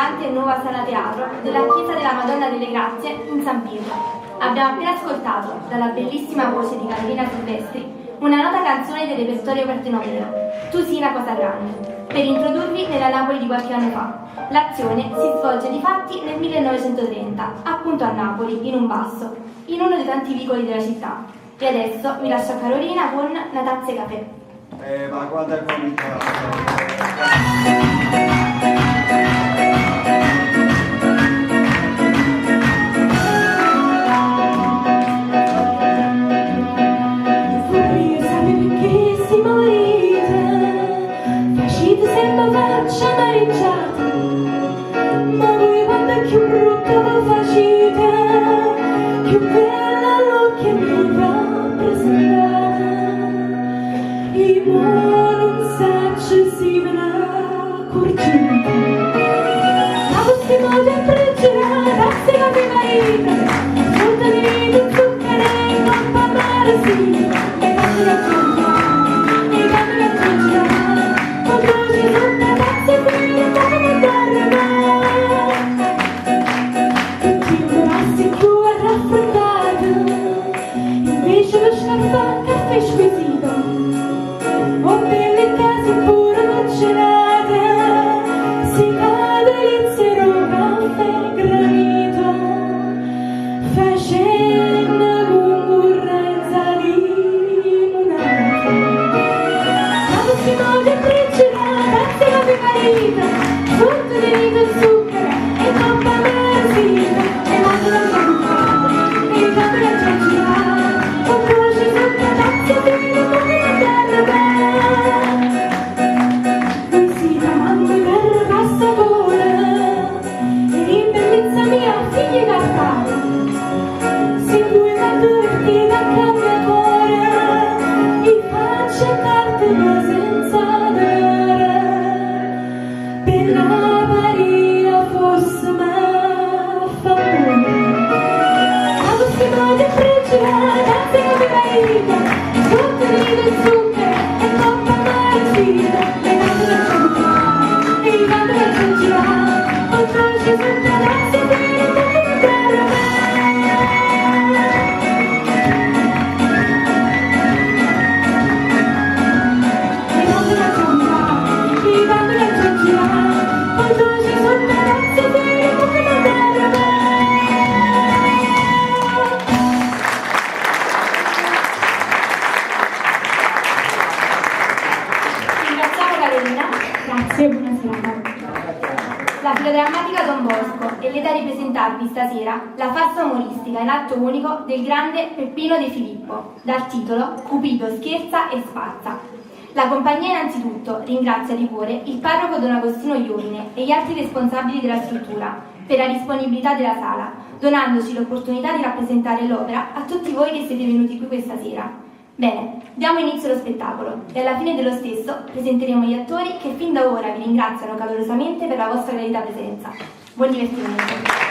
elegante e nuova sala teatro della Chiesa della Madonna delle Grazie in San Pietro. Abbiamo appena ascoltato, dalla bellissima voce di Carolina Silvestri, una nota canzone del repertorio partenomeo, Tu sii una cosa grande, per introdurvi nella Napoli di qualche anno fa. L'azione si svolge di fatti nel 1930, appunto a Napoli, in un basso, in uno dei tanti vicoli della città. E adesso vi lascio a Carolina con Natazze Caffè. Ma quando è cominciato? Stasera la farsa umoristica in atto unico del grande Peppino De Filippo, dal titolo Cupido scherza e spazza. La compagnia innanzitutto ringrazia di cuore il parroco Don Agostino Iovine e gli altri responsabili della struttura per la disponibilità della sala, donandoci l'opportunità di rappresentare l'opera a tutti voi che siete venuti qui questa sera. Bene, diamo inizio allo spettacolo e alla fine dello stesso presenteremo gli attori che fin da ora vi ringraziano calorosamente per la vostra gradita presenza. Buon divertimento!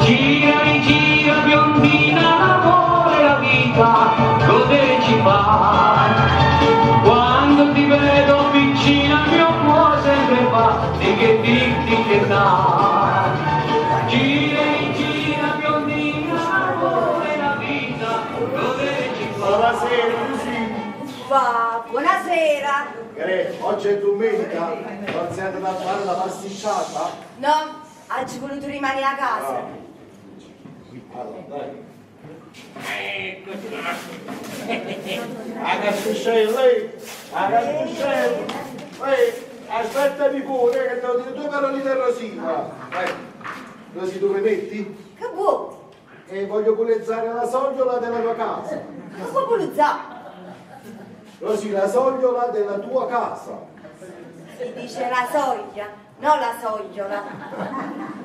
Gira e gira biondina, l'amore, la vita, godere ci fa. Quando ti vedo vicina il mio cuore sempre fa di che dirti che dà. Gira e gira biondina, l'amore, la vita, godere ci fa. Buonasera, Lucy. Buonasera. Oggi è domenica, non sei andata a fare la pasticciata? No, oggi voluto rimanere a casa. Allora, dai. A castuscello, lei? A castuscello. Lei, aspettami pure, che devo dire due parole di Rosina. Rosì, dove metti? Che vuoi? E voglio pulizzare la sogliola della tua casa. Che vuoi pulizzare? Rosì, la sogliola della tua casa. Si dice la soglia, non la sogliola.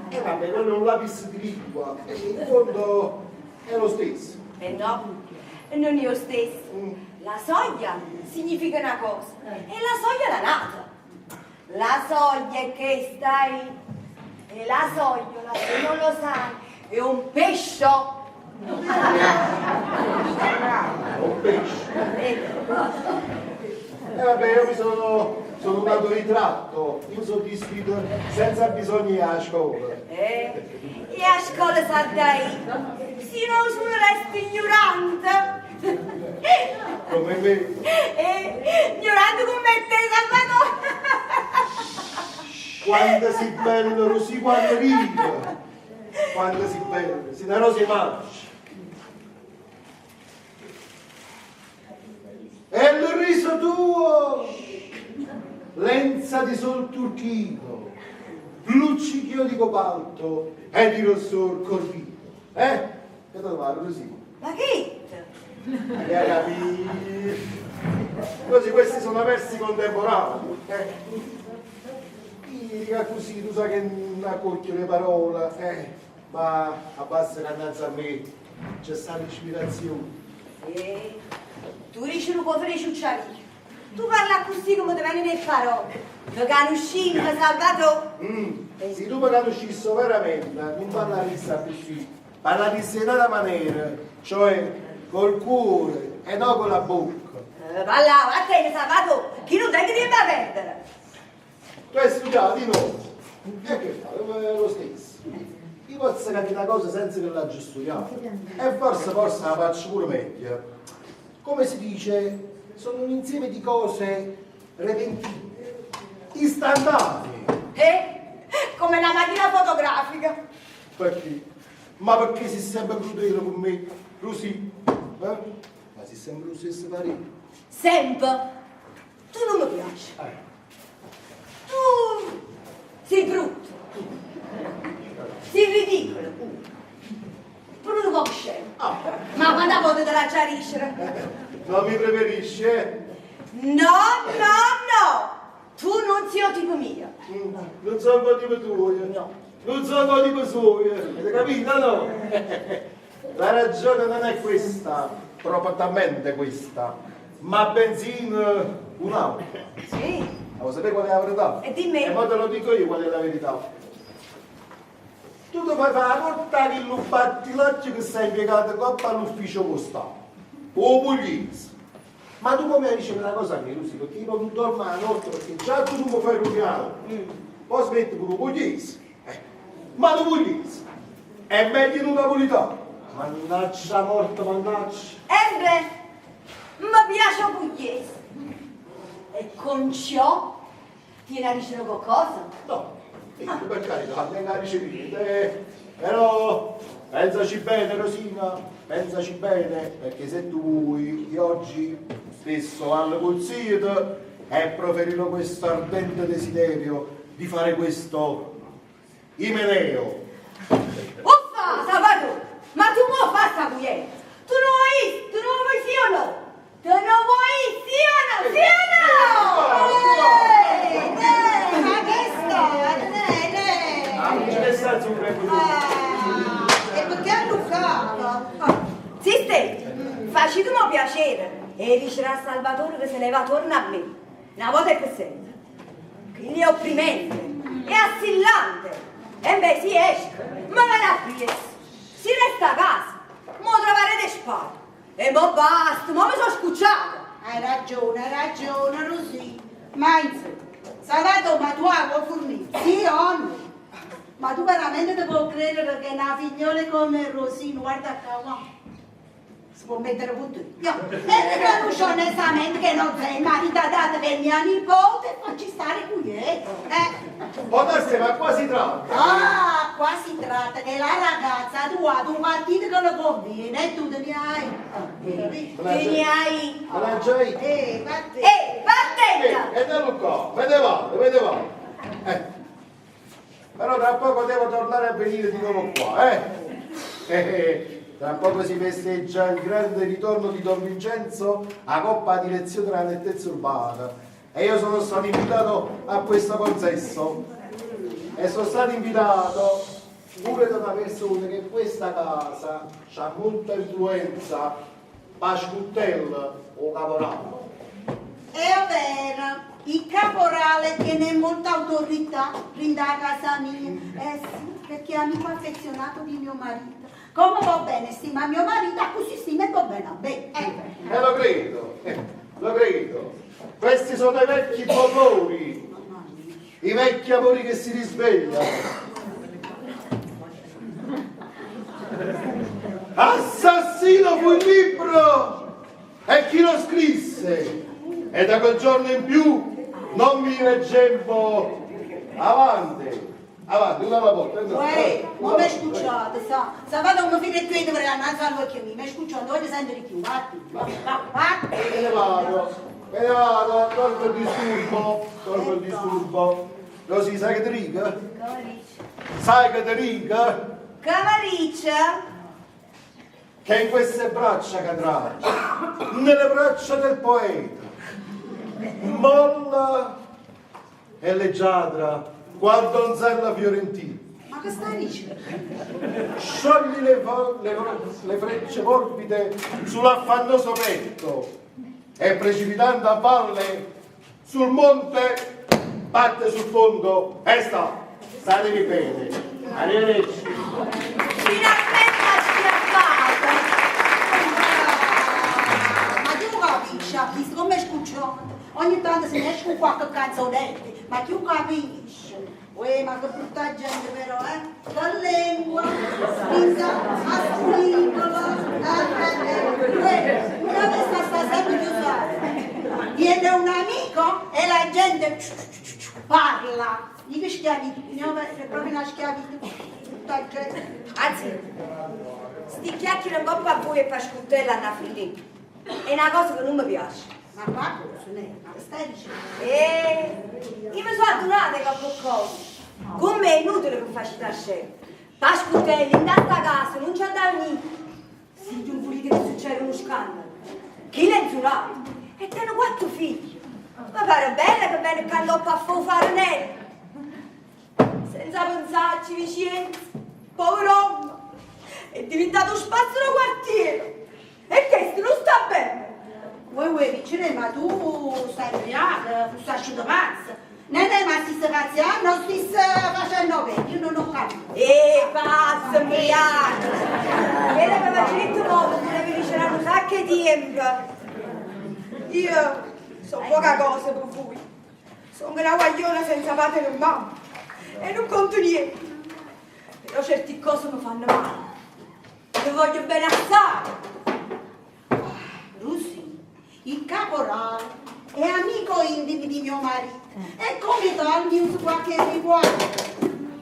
E vabbè, non è un lapis di lingua, in fondo è lo stesso. No, non io stesso. La soglia significa una cosa e la soglia la nata. La soglia è che stai e la sogliola, se non lo sai, è un pescio. Un pesce. E vabbè, io mi sono un autoritratto, io sono discreto senza bisogno a scuola. E a scuola sai, se non sono resto ignorante. Come me. Ignorante come te, Salvatore. Quando sei bello, Rosì, quando ride. Quando sei bello, se una rosa mangia. E il riso tuo, lenza di sol turchino, luccichio di cobalto e di rossor corvino. Che te lo pare così? Ma che? Hai capito? Così questi sono versi contemporanei. Dica così, tu sai che non accorchio le parole, ma a bassa cantanza a me c'è stata l'ispirazione. Tu dici un po' frecciucciare. Tu parla così come ti vengono le parole. Lo conosci, Salvatore? Se tu mi conoscissi veramente, non parlassi così, parlassi in una maniera, cioè col cuore e non con la bocca. Parlava a te, Salvatore, chi non devi dire da perdere. Tu hai studiato di nuovo, e che fa? Lo stesso. Io posso capire una cosa senza che l'hai studiato, e forse la faccio pure meglio. Come si dice, sono un insieme di cose repentine, istantanee. Come una macchina fotografica. Perché? Ma perché sei sempre crudele con me, Rosì? Ma sei sempre lo stesso parere. Sempre. Tu non mi piaci. Tu sei brutto. Sei ridicolo. Pure un po' scemo. Ma quando vuoi te la chiariscere? Non mi preferisci, No. Tu non sei tipo mio. Non sono un po' tipo tuo. No. Non sono un po' tipo suo. Avete capito, no? La ragione non è questa, propriamente questa, ma bensì un'altra. Sì. Lo sapete qual è la verità? E dimmi. E ora te lo dico io qual è la verità. Tu ti fai fare portare il battilaccio che sei impiegato coppa all'ufficio postale. O pugliese. Ma tu come dici una cosa mia, Lucy, perché io non dormo la notte, perché già tu non mi fai rubiare. Poi smetti pure un pugliese. Ma tu pugliese. È meglio di un napolitano. Mannaggia morta, mannaggia. Mi piace un pugliese. E con ciò ti nasce qualcosa? No, per carità, non la ricevete. Però pensaci bene, Rosina, pensaci bene, perché se tu vuoi, io oggi stesso al consiglio e proferirò questo ardente desiderio di fare questo Imeneo. Uffa, Salvatore, ma tu vuoi fare sta pugliese? Tu non vuoi sì o no? Tu non vuoi sì o no? Sì o no? Ma che sto? Ah, non ce ne sta su E perché ha luccato? Sì, facitemi piacere e dicerà a Salvatore che se ne va torna a me. Una volta che sempre. Quindi è opprimente, è assillante. E beh, si esce, ma me la pies. Si resta a casa, mo trovare le spalle. E mo basta, mo mi sono scucciata. Hai ragione, Rosì. Ma insomma, Salvatore, ma tu vuoi fornire? Sì o no? Ma tu veramente ti puoi credere che una figliola come Rosina, guarda qua, si può mettere tutto? E riconosco onestamente che non sei maritata che mia nipote e facci stare quieto. Potreste, ma qua si tratta. Ah, qua si tratta che la ragazza tua ha un partito che lo conviene e tu te ne hai. Te ne hai? Me la già io. Vattenta! E dallo qua, vedevate. Però tra poco devo tornare a venire di nuovo qua, Tra poco si festeggia il grande ritorno di Don Vincenzo a Coppa Direzione della Nettezza Urbana. E io sono stato invitato a questo consesso. E sono stato invitato pure da una persona che in questa casa ha molta influenza, Pascuttella o Caporale. È vero, il caporale tiene molta autorità, rinda a casa mia. Sì, perché è amico affezionato di mio marito. Come va bene stima mio marito, così stima e va bene a me. Lo credo. Questi sono i vecchi dolori, i vecchi amori che si risvegliano. Assassino fu il libro e chi lo scrisse, e da quel giorno in più non mi reggemmo. Avanti, una alla volta. Uè, ma mi scucciate, sa vado un filo e tu dovrei andare a occhio mio, mi scucciate, voglio sentere più, vatti. Me ne vado, tolgo il disturbo. Così, sai che ti dica? Sai che ti dica? Camariccia? Che in queste braccia cadrà, nelle braccia del poeta, molla e leggiadra, qual donzella fiorentina. Ma che stai dicendo? Sciogli le frecce morbide sull'affannoso petto e precipitando a valle sul monte batte sul fondo e statevi bene. Arrivederci. Finalmente ha schiaffato! Ma tu capisci, visto come scucciate? Ogni tanto se ne esce con qualche canzonetta, ma tu capisci? Uè, ma che brutta gente però, Che lingua, spinta, a scrivola, Uè, una vista sta sempre chiusa. Viene un amico e la gente parla. Dico schiavitù, è proprio una schiavitù. Tutta gente. Anzi, sti chiacchiere un po' a voi e per scuttella a Filippo. È una cosa che non mi piace. Ma qua cosa ne? Ma che stai dicendo? Io mi sono adunata che ho cosa. Con me è inutile che faccio da scena. Pascutelli, in tanta casa, non c'è da niente. Se tu volete che succeda uno scandalo. Chi l'ha insulato? E te hanno 4 figli. Ma pare bene che calloppa a fare nero. Senza pensarci, Vicenza, pover'uomo, è diventato spazio da quartiere. E questo non sta bene. Uè, vicino, ma tu stai ubriaca, tu stai asciutto pazza. Non è ma si sta pazziando, non si sta facendo bene, io non ho capito. Pazzo, miliardo. Vede che mi ha detto modo, mi deve ricevere un sacco di tempo. Io so poca cosa per voi. Sono una guagliona senza padre e mamma. E non conto niente. Però certe cose mi fanno male. Mi voglio bene assai. Rusi, il caporale è amico intimo di mio marito e come tal mi uso qualche riguardo.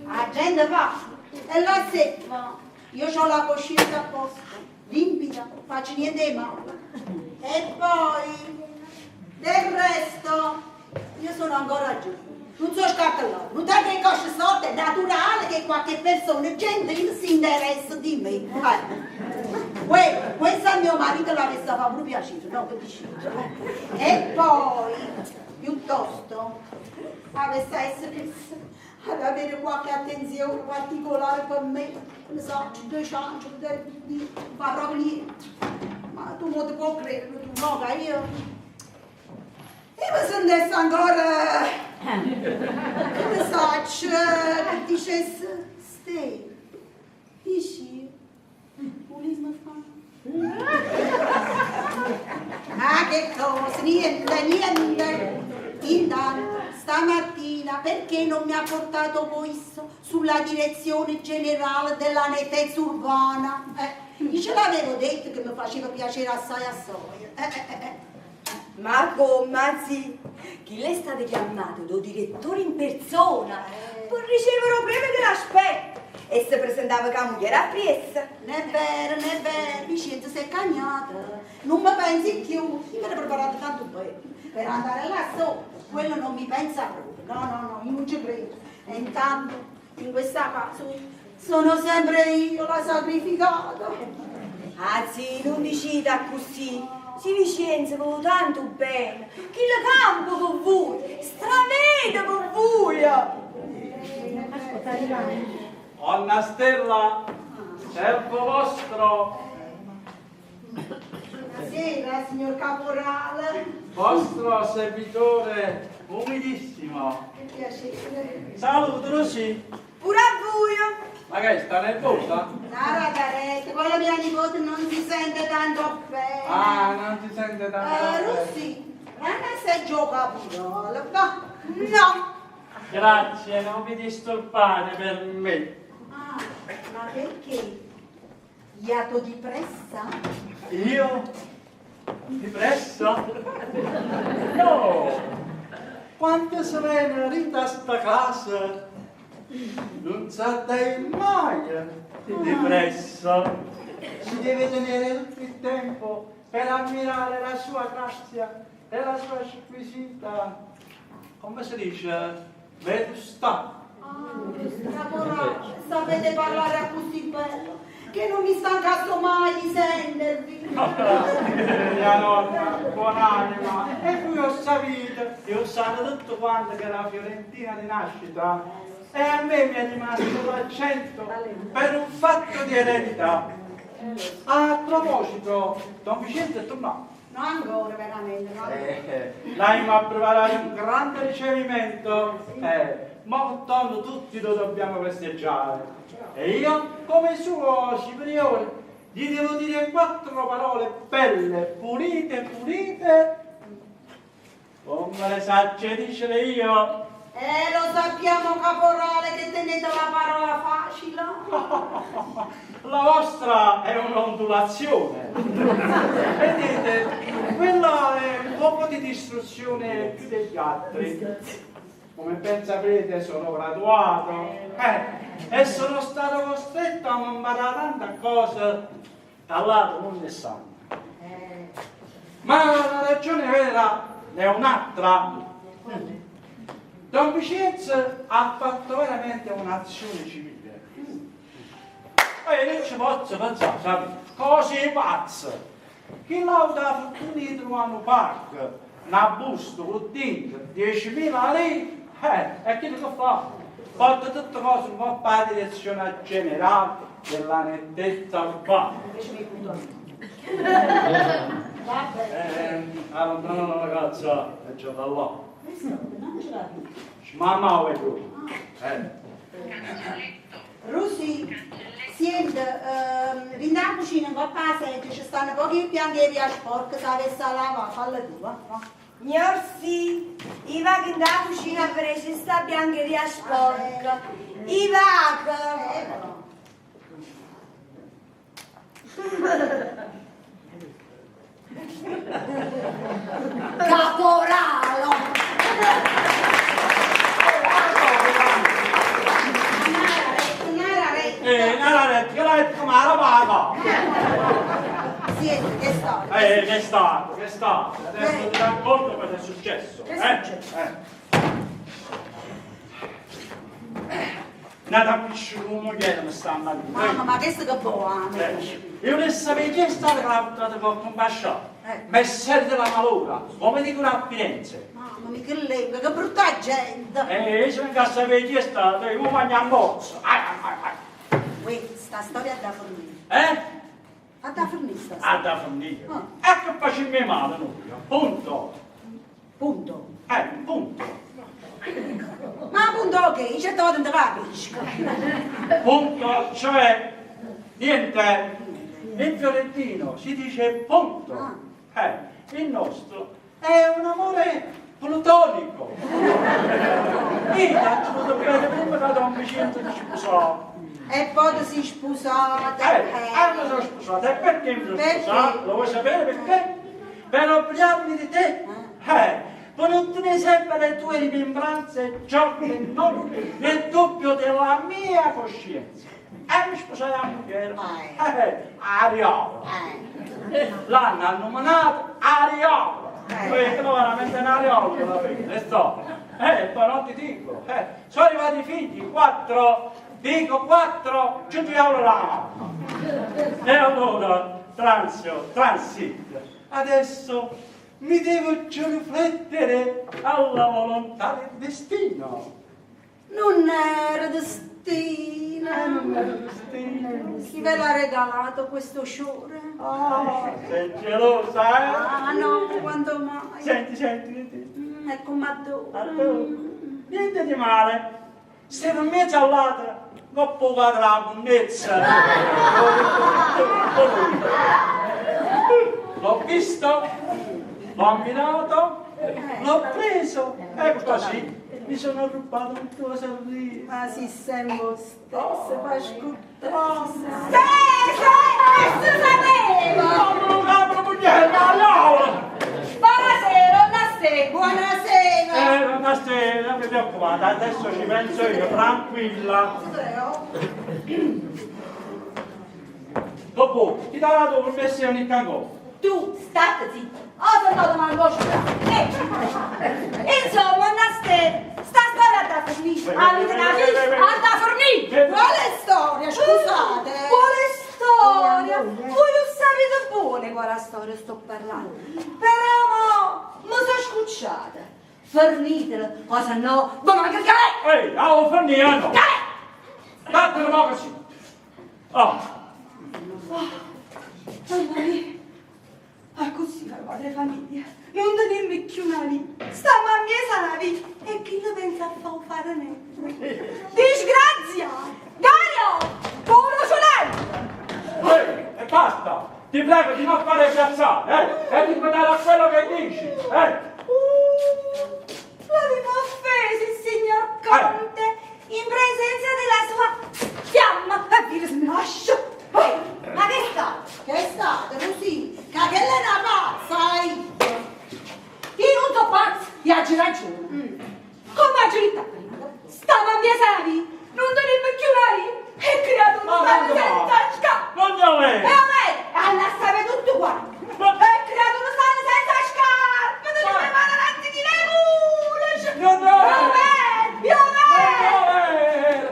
La gente va e la sepa. Io ho la coscienza a posto, limpida, faccio niente di male. E poi, del resto, io sono ancora giù. Non so scattellare, non è che cosce sorte, è naturale che qualche persona gentile si interessa di me. Questo a mio marito l'avesse fatto proprio piacere, no? Che dici? E poi, piuttosto, avesse essere ad avere qualche attenzione particolare per me, ne so, 2 chance di fare proprio niente. Ma tu non ti puoi credere, tu no, che io mi sentessi ancora che messaggio che dicesse stai, dici, volevi fare? Ah, che cosa, niente. Intanto, stamattina, perché non mi ha portato questo sulla direzione generale della nettezza urbana? Io ce l'avevo detto che mi faceva piacere assai. Ma come, sì? Chi le state chiamando? Lo direttore in persona per ricevere un premio dell'aspetto e si presentava che la moglie a Priessa. Non è vero, Vicenza si è cagnata. Non mi pensi più, io mi ero preparato tanto bene per andare là sopra. Quello non mi pensa proprio, no, io non ci credo. E intanto, in questa casa, sono sempre io la sacrificata. Ah sì, non dicite così. Si Vicenza con tanto bene, chi le campo con voi, stramete con voi. Onna Stella, servo vostro, Buonasera, signor caporale. vostro servitore umilissimo. Che piacere. Salutano sì. Pure a voi. Ma che sta nervosa? Cara caretta, poi la mia nipote non si sente tanto bene. Ah, non ti sente tanto bene. Russi, non se gioca pure, no, no. Grazie, non vi disturbate per me. Ah, ma perché? Iato di pressa? Io? Depressa? No! Quante serena Rita sta casa! Non sarei mai depressa! Si deve tenere tutto il tempo per ammirare la sua grazia e la sua squisita, come si dice, vetustà. Caporale, sapete parlare a così bello che non mi stancato mai di sentirvi. Mia nonna, buonanima, e qui ho saputo, io so tutto quanto che era fiorentina di nascita, e a me mi è rimasto l'accento per un fatto di eredità. A proposito, Don Vicente è tornato. No, ancora veramente, no. L'animo a preparare un grande ricevimento, ma tanto tutti lo dobbiamo festeggiare. E io, come suo superiore, gli devo dire 4 parole belle, pulite, pulite, come le sacce dice io. Lo sappiamo, caporale, che tenete la parola facile. La vostra è un'ondulazione. Vedete, quella è un poco di distruzione più degli altri. Come ben saprete sono graduato e sono stato costretto a imparare tante cose dall'altro non ne sanno. Ma la ragione vera è un'altra. Don Vincenzo ha fatto veramente un'azione civile. E non ci posso pensare, sapete? Così pazze. Chi lauda fortuna trovano park, una busta con dentro 10.000 lì, e che fa? Porta tutte cose un po' per la direzione generale della nettezza urbana. Allontano la ragazza e gioca là. Mamma o è tu? Russi, senti, vieni a cucina un po' a seggio, ci stanno pochi biancheri a sporco, se avessi a lavare, falla tu, va? Gnorsi, Iva che da cucina per ci sta biancheria sporca. Iva! Caporalo! Come la paga? Senti, che sta? Che è stato? Adesso ti racconto cosa è successo. Che è successo? Nata pisciumo che mi sta andando. Mamma, ma che sto che buono! Io non sapevo chi è stato che l'ha buttato con compascione. Messer della malora, come dicono a Firenze. Mamma mia, che lingua, che brutta gente! Io se non sapevo chi è stato, io mangio un bozzo. Sta storia da fornire. Ha da fornire sta storia. Ah, da fornire. Ecco facciamo male noi, punto. Punto. Punto. Ma punto ok, c'è da non capisco. Punto, cioè, niente. In fiorentino si dice punto. Il nostro è un amore plutonico. Io faccio tutto bene prima che Don Vicente si sposò. E poi si sposate. Mi sono sposato. E perché mi sono sposato? Lo vuoi sapere perché? Per obbligarmi di te. Per ottenere sempre le tue rimembranze giorno e notte nel doppio della mia coscienza. E mi sposai a mujer. Ariola. L'hanno nominato Ariola. Perché non veramente un Ariola alla fine. E poi non ti dico. Sono arrivati i figli, 4. Dico 4, ci diavolo la mano. E allora, transit, adesso mi devo già riflettere alla volontà del destino. Non era destino. Non è destino. Chi ve l'ha regalato questo sciore? Sei gelosa, Ah no, quanto mai? Senti. Ecco, ma Niente di male. Se non mi è giallata, non può cadere la punnezza. L'ho visto, l'ho ammirato, l'ho preso e così mi sono rubato un tuo sorriso. Ma si sei lo stesso, Pascuttà. Sì, sapevo! Non apro pugnetta, no! Buonasera, Nastè! Buonasera. Nastè, non mi preoccupate, adesso ci penso io, tranquilla. Dopo, ti darà la tua permissione ogni cangò. Tu, state zitto! Ho tornato manco Insomma, Nastè, sta storia da fornire. Avete capito? Da fornire! Quale storia, scusate? Quale storia? Voi lo sapete buone quale storia sto parlando. Però mi sono scucciata. Fornitela, o se no, ma manca il caffè! Ehi, avevo fornito, no? Datelo ma così. Oh. Mamma mia, ah così fa padre famiglia, non dirmi più una vita, stiamo a mia sana vita e chi ne pensa a fare me? Disgrazia! Gaio! Buono soleil! Ehi, e basta! Ti prego di non fare piazzate, e di guardare a quello che dici, L'avevo offeso il signor Conte in presenza della sua fiamma e dire se mi lascio. Ma che sta? Che è stato così? Che quella è una pazza, Io non so pazzo, io oggi ragione. Come ha giurita prima? Stavo a mia sani, non tenevo più lei e creato un strano senza scappo. Non glielo E vedo! a me, alla stava tutto quanto. E creato uno strano senza scarpe, non ci mano davanti di lei pure. Non glielo vedo! Io vedo! Non glielo vedo!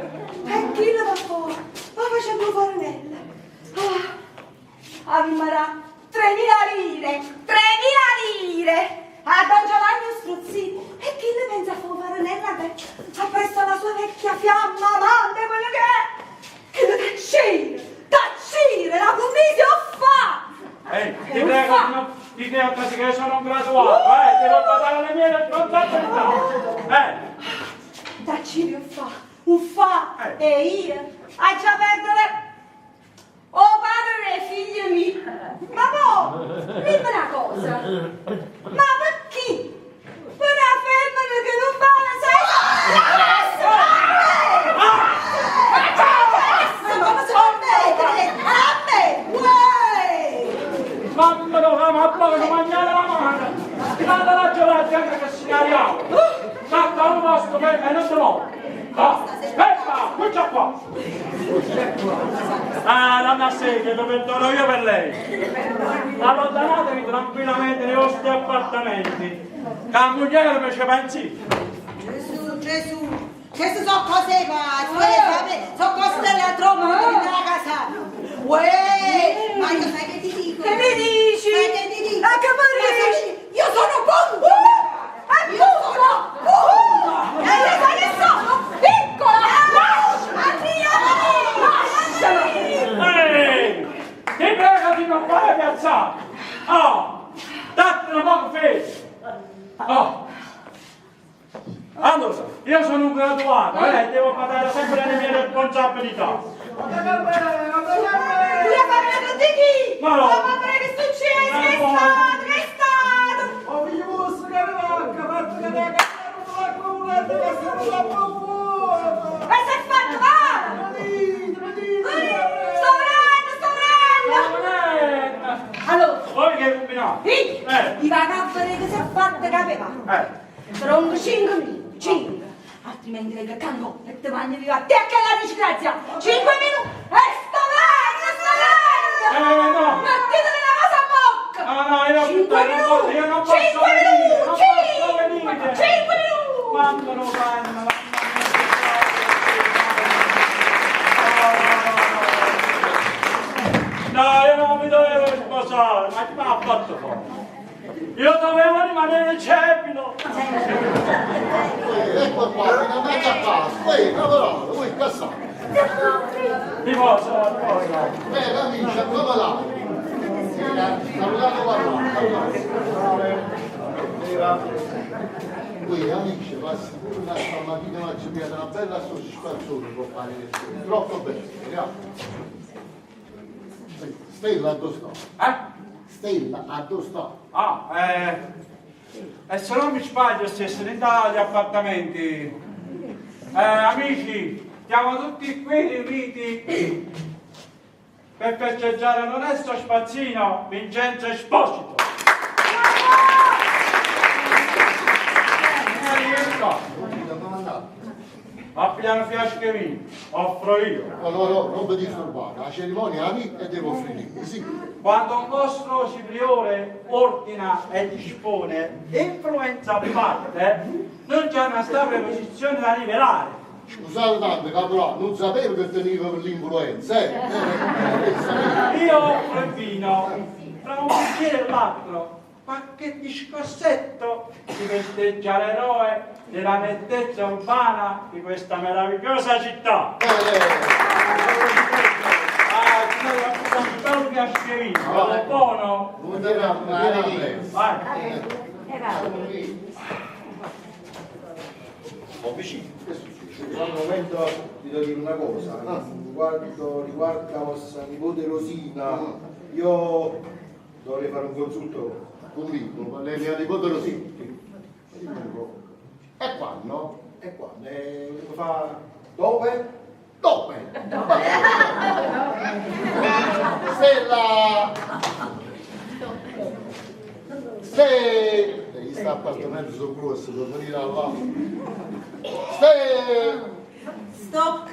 E chi lo va fuori? Ma facendo fornella. A Marà, 3.000 lire! 3.000 lire! A Don Giovanni Struzzini! E chi ne pensa a fare fornella che ha preso la sua vecchia fiamma amante, quello che è? Che lo taccire, la commise o fa! Ehi, ti prego di non dire così che sono un graduato, devo pagare le mie responsabilità. Taccire o fa! E io? Hai già perso Oh padre e figli miei! Ma no! Dimmi una cosa! Ma per chi? Per una femmina che non vale come si permette? A me! Mamma mia, ma poi non mangiare la mano! Guarda la giovane anche che si cariamo! Guarda un posto e non te lo! Aspetta, qui qua! Donna Sedia, dove torno io per lei. Allontanatevi tranquillamente nei vostri appartamenti. Che la moglie mi ci pensi. Gesù, queste sono cose pazze, sono cose della tromba della casa. Uè, ma io sai che ti dico? Che mi dici? Sai che ti dico? Che mi dici? Io sono punto! Io sono punto! E io sai che sono? Piccola! Ehi! Ti prego di non fare piazzate! Date una poco fece! Allora, io sono un graduato, devo pagare sempre le mie responsabilità. Pure parlando di chi? Ma no. Ma che succede? Che è stato? Che è stato? Ho figlio vostro che ne manca, fatto che ne ha cagato la comunetta che sono la paura! E si è fatto male? Sto venendo! Allora, Voi che combinate? i vagaboli che si è fatto capeva. Sono 5 minuti, 5. Altrimenti venga cango e ti mangi viva a te che la disgrazia. 5 minuti e sto venendo! No! Mettitemi la cosa a bocca! No, io non posso 5 venire! minuti! 5 minuti! Quando lo fanno? No, io non mi dovevo sposare, ma chi mi ha fatto fuori? Io dovevo rimanere cepido! Ecco qua, finalmente a casa. Ehi, lavorate, voi cassate. Ti posso? Amici, come là? Salutate qua, salutate. qui amici, passi pure una stamattina mangiata una bella soddisfazione per fare lezioni, troppo bene, vediamo. Stella a dove sta? Stella a dove sta? E se non mi sbaglio stesso in dagli appartamenti. Amici, siamo tutti qui riuniti per festeggiare l'onesto spazzino Vincenzo Esposito. A piano fiasche vino, offro io. No, non vi disturbate, la cerimonia è lì e devo finire, sì. Quando un vostro superiore ordina e dispone, influenza a parte, non c'è una stabile posizione da rivelare. Scusate tanto, caporale, non sapevo che teniva per l'influenza, Io offro il vino, tra un bicchiere e l'altro, qualche discorsetto di festeggia l'eroe della nettezza urbana di questa meravigliosa città. Un bello fiaschierino, è buono? Vai. Al momento vi devo dire una cosa, riguardo a vostra nipote Rosina, io dovrei fare un consulto. Convinto, ma lei mia nipote Rosina. E quando? E qua, lo fa dove? Dove? Se gli sta appartamento sul grosso per venire là. Sto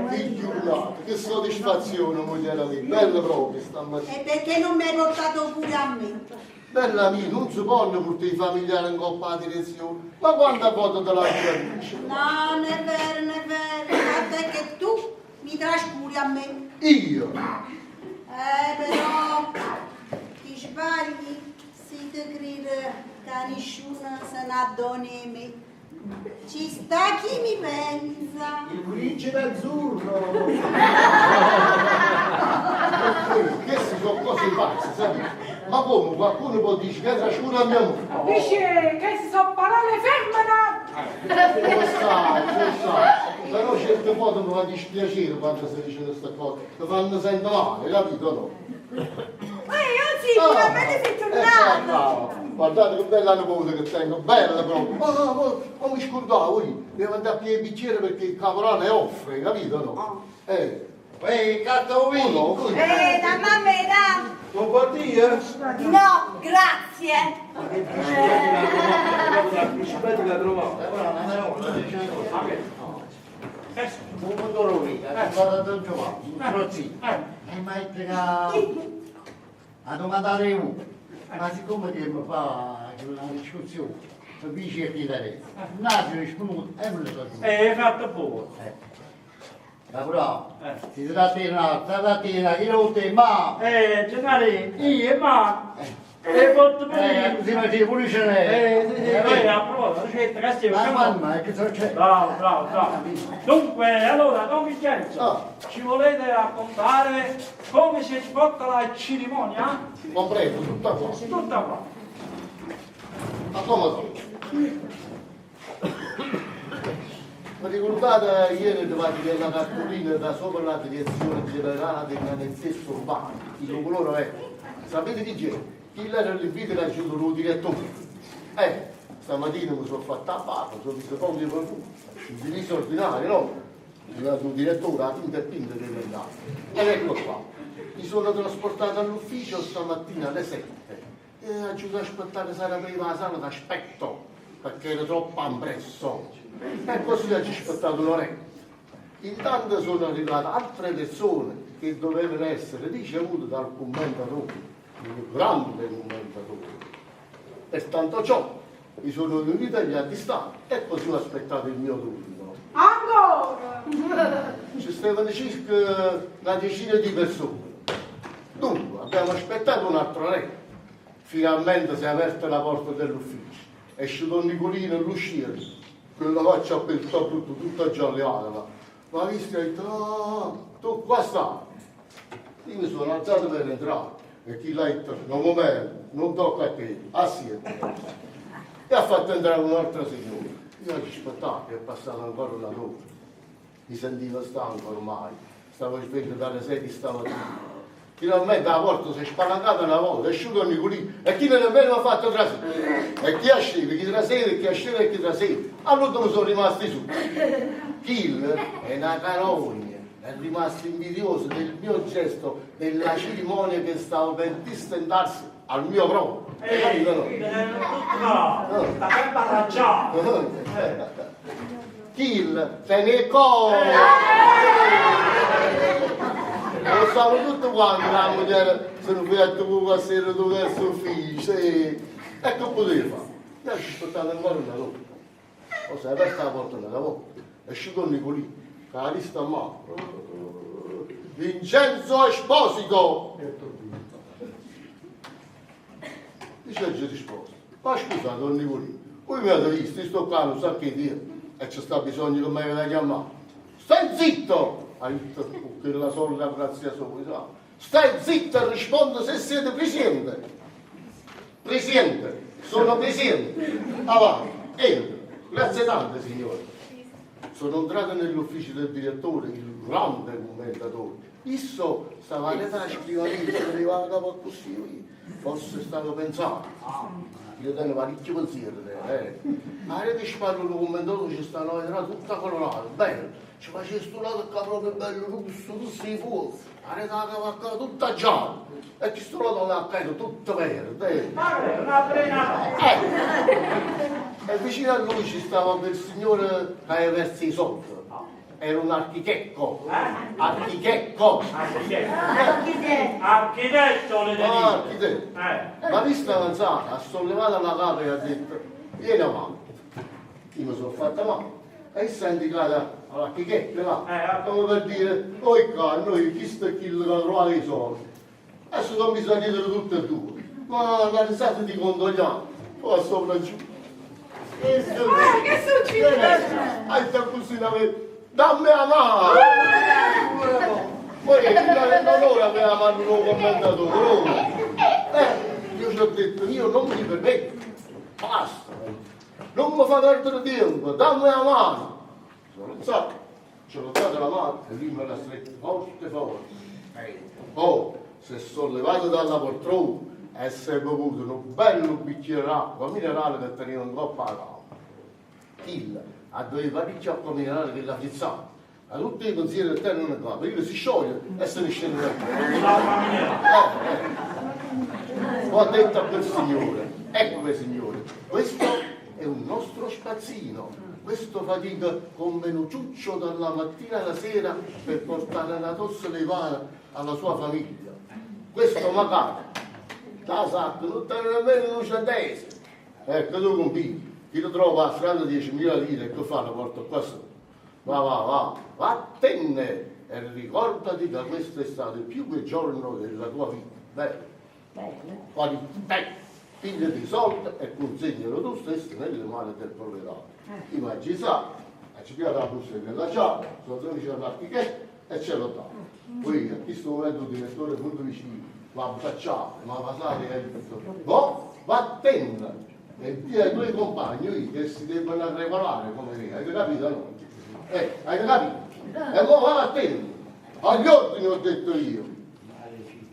Figliulato, che soddisfazione, moglie mia, bella proprio stamattina. E perché non mi hai portato pure a me? Bella mia, non si può portare i familiari in coppa a direzione, ma quando voto te la dice? No, non è vero, non è vero. Il fatto è che tu mi trascuri a me. Io? Però ti sbagli se ti crede che nessuno se ne addona a me. Ci sta chi mi pensa. Il principe azzurro! Che si sono cose pazze, sai? Ma come qualcuno può dire che trascura a mia moglie? Dice che si sono parole femmina! Lo sai, però certe volte mi fa dispiacere quando si dice queste cose, che fanno sempre male, capito no? Io sicuramente sei tornato. Guardate che bella nipote che tengo, bella proprio. Ma mi scordavo io, devo andare a piedi bicchiere perché il caporale offre, capito no? Cattovino! Da mamma e da. Non può dire? No, grazie. La principetta l'ha trovata. Un motorone, vado a Don Giovanni, Rozzino. E mi ha detto a domandare uno. Ma siccome mi fa una discussione, capisci che ti darei? Nasce rispondo e me lo so dire. Hai fatto buono. Bravo, si tratta di stamattina, io non ti ma. Gennari, io ma. E molto bene. Così mi dice pure ce n'è. A proposito, ricetta, che stiamo Ma facendo? mamma, che succede? Bravo. Dunque, allora, Don Vincenzo, ci volete raccontare come si svolta la cerimonia? Comprendo, tutta qua. Tutta qua. Ma come? Mi ricordate ieri eravate della cartolina da sopra la direzione generale della nettezza urbana, il colore è. Sapete chi c'è? Chi era l'invito che ha aiutato il direttore? Stamattina mi sono fatta a barba, sono visto poco di qualcuno, il diviso ordinario, no? Il direttore, la quinta e pinta deve andare. Ed eccolo qua. Mi sono trasportato all'ufficio stamattina alle 7 e ho aiutato a aspettare se era prima la sala d'aspetto, perché era troppo ampresso. E così ho aspettato un'oretta. Intanto sono arrivate altre persone che dovevano essere ricevute dal commentatore, il grande commentatore. Pertanto ciò, mi sono riunito agli antistanti e così ho aspettato il mio turno. Ancora! Ci stavano circa una decina di persone. Dunque, abbiamo aspettato un'altra oretta. Finalmente si è aperta la porta dell'ufficio. Esce Don Nicolino all'uscire, quella faccia aperta tutta giallevata. Ma ha visto e ha detto, tu qua stai. Io mi sono alzato per entrare. E chi l'ha detto, non mi merito, non tocca a te, assieme. E ha fatto entrare un'altra signora. Io ci aspettavo, che è passata ancora una notte. Mi sentivo stanco ormai, stavo sveglio dalle 6 di stamattina. Finalmente la porta si è spalancata una volta, è asciuto Nicolì, e chi nemmeno mi ha fatto trasere. E chi ascende, chi trasere, chi ascende e chi trasere. All'ultimo sono rimasti su. Kill è una carogna, è rimasto invidioso del mio gesto, della cerimonia che stavo per distentarsi al mio proprio. No, sta sempre arrangiato. Kill, te ne corri! Lo sanno tutti quanti la moglie se non fai a tu a sera tu verso ufficio e che poteva fare? Io ci aspettavo ancora una volta. O se aperta la porta una volta, è uscito Nicolì, che la lista a mano. Vincenzo Esposito! Dice il risposto, ma scusate don Nicolì, voi mi avete visto, sto qua non sa che dire, e c'è sta bisogno che mi avete chiamato. Stai zitto! Ha detto con quella sola grazia sua. Stai zitto e rispondo se siete presidente. Presidente, sono presidente. Avanti, entra. Grazie tante signore. Sono entrato nell'ufficio del direttore, il grande commentatore. Isso stava all'età scrivania, se arrivava capo così. Forse stavo pensando. Io tengo parecchio pensiero. Ma che sparo il commentatore ci stanno entrando tutta colorata. Bene. Ci faceva sto lato che proprio bello russo, tutto i fuochi, la cavacca tutta gialla, e ci sto lato a caso tutto verde. Una prena! E vicino a lui ci stava quel signore che aveva perso i soldi. Era un architetto. Architetto! Architetto le devi! Architetto. Ma vista avanzata, ha sollevato la capa e ha detto, vieni avanti. Io mi sono fatta male. E si è indicata all'architetto là, come per dire, oi qua, noi chi sta chi lo trovate i soldi. Adesso non bisogna dire tutte e due, ma la risata di condoglianza, poi sopra giù. Che succede? Hai detto così, dammi la mano! Poi non ora che la mano un commentatore, io ci ho detto, io non mi permetto, basta, non mi fa perdere tempo, dammi la mano! Ce l'ho data la mano e lui me l'ha stretta forte forte. Poi si è sollevato dalla poltrona e si è bevuto un bello bicchiere d'acqua minerale che teneva un coppa alla cava. Kill ha due parecchie acqua minerale che l'ha fizzata. A tutti i pensieri del terra non è qua, perché si scioglie e se ne scende da qui. Poi ha detto a quel signore, ecco signore, questo è un nostro spazzino. Questo fatica con Menucciuccio dalla mattina alla sera per portare la tosse levata alla sua famiglia. Questo magari, la sacca, non tiene nemmeno un centesimo. Ecco, tu compiti, chi lo trova a strada 10.000 lire, che fa? La porta qua sopra. Vattene e ricordati che questo è stato il più bel giorno della tua vita. Bene. Pigliati i soldi e consegnalo tu stesso nelle mani del proprietario. Immagini sa, ci piace la busta della chiave, sono 12 all'architetto e ce l'ho dato. Poi a questo momento il direttore molto vicino, va a cacciare, ma passare e ha detto, no, vattene e dire ai tuoi compagni che si devono regolare come me, hai capito no? Hai capito? E mo va vattene, agli ordini ho detto io.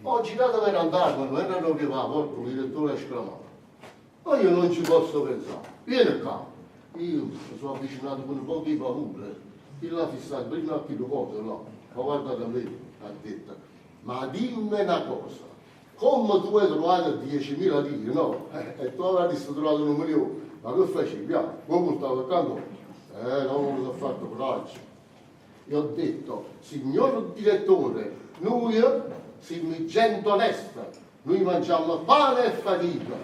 Ho girato per andare, quando erano che va, il direttore ha esclamato. Ma io non ci posso pensare, vieni qua. Io mi sono avvicinato con un po' di paura, io l'ho fissato prima a chi lo cosa, no? Ma guardate a me, ha detto, ma dimmi una cosa, come tu hai trovato 10.000 lire, no? E tu avresti trovato 1 milione, ma che facevi? Come portato accanto? Non mi sono fatto coraggio. Io ho detto, signor direttore, noi siamo gente onesta, noi mangiamo pane e fatica,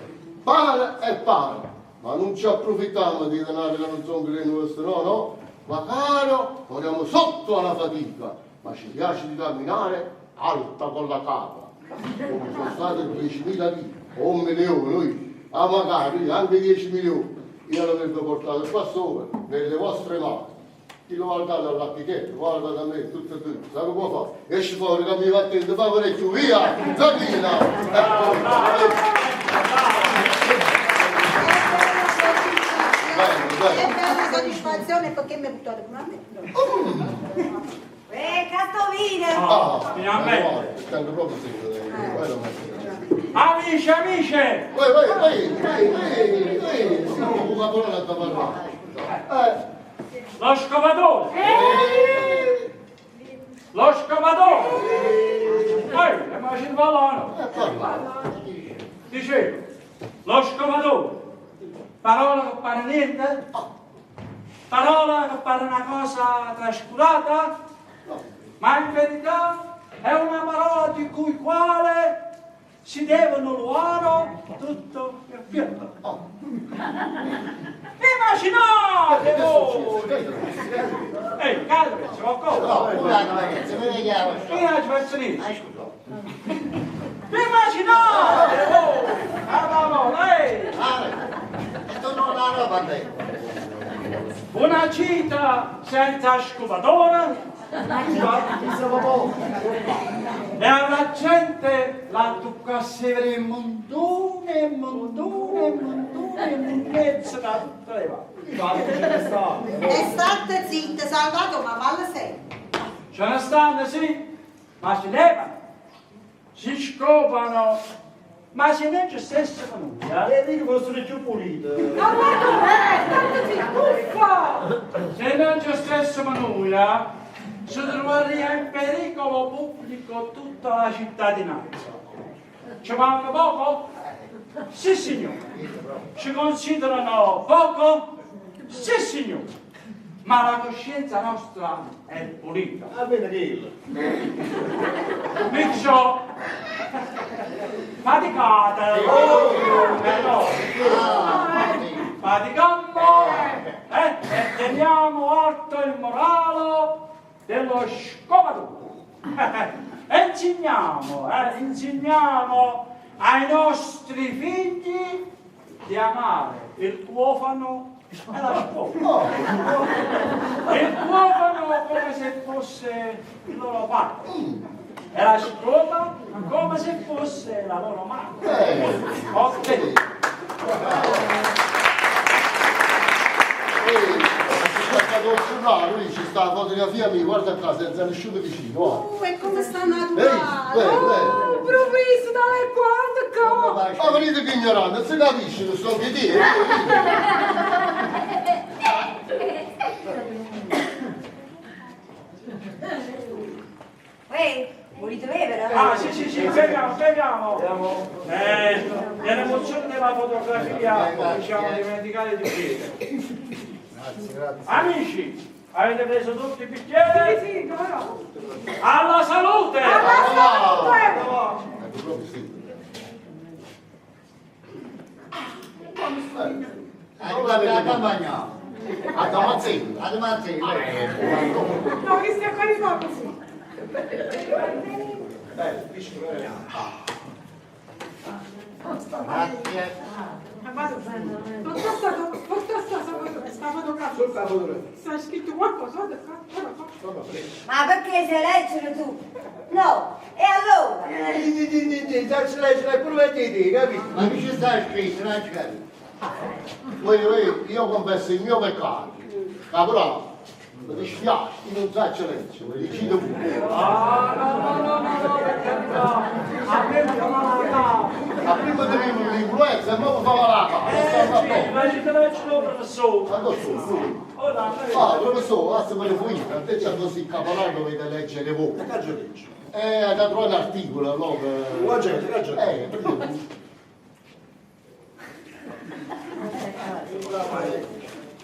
pane e pane. Ma non ci approfittiamo di denari che non sono quelli nostri, no? Ma caro, corriamo sotto alla fatica, ma ci piace di camminare alta con la capa. Come sono state 10.000 lire, o 1 milione, noi, magari anche 10 milioni, io l'avrebbe portato qua sopra, nelle vostre mani. Ti lo guardate all'architetto, guarda da me, tutto e tutto, sai che può fare? Esci fuori, cammini attento, fa parecchio, via! Cammina! Che bella soddisfazione perché mi buttate con me. Cattovine! finalmente. Stanno proprio Amici, amici! Siamo una parola da parlare. Lo scovatore! Lo scovatore! Ehi, è macino valano! Dicevo, lo scovatore! Parola che pare niente? Parola che pare una cosa trascurata? Ma in verità è una parola di cui quale si devono loare tutto il fianco. Immaginate voi! Ehi, calma, c'è qualcosa? No, un anno ragazzi, mi vediamo. Io ci penso niente. Immaginate voi! Lei! E tu non la roba a te. Una gita senza scovatore e alla gente la toccasse vedere mondone, monnezza da tutte le parti. E state zitte, Salvato, ma male sei. Ce ne stanno sì, ma si levano, si scopano, ma se non ci stesse venuti, Vedi che fossero più pulite. se non ci stesse venuti, si troveria in pericolo pubblico tutta la cittadinanza. Ci vanno poco? Sì signore. Ci considerano poco? Sì signore. Ma la coscienza nostra è pulita. Almeno quello. Miccio, faticate, faticammo e teniamo alto il morale dello scovatore. Insegniamo ai nostri figli di amare il cofano e la scopa. Il cofano come se fosse il loro padre e la scopa come se fosse la loro madre. Ok. Lui ci sta la fotografia mia, guarda qua, senza nessuno vicino. E come sta naturale? Improvviso, dalle quando Ma venite che ignorante, si capisce, non so che dire. Volete bere? Ah sì, beviamo. Nell'emozione della fotografia non possiamo dimenticare di bere. Grazie. Amici, avete preso tutti i bicchieri? Sì, come no? Alla salute! Ecco proprio sì. La campagna. A Damazzella. A Damazzella. No, che stia qua di poco, sì. Grazie. Ma sta fotografia. Sta scritto qualcosa? Ma perché sei leggere tu? No, e allora? L'hai pure vedete, capito? Ma che ci sta scritto? Non ci capisco. Io confesso il mio peccato. Caporale, mi dispiace, io non so leggere, mi decide pure. No, per carità. A prima tenevo l'influenza e poi fava la casa. Ci leggere professore. Ma dove sono? Ora, Professore, se me ne fui, a te c'è così il caporale dovete leggere voi. Che cazzo leggi? Da trovare un articolo, no? Ragione. Perché?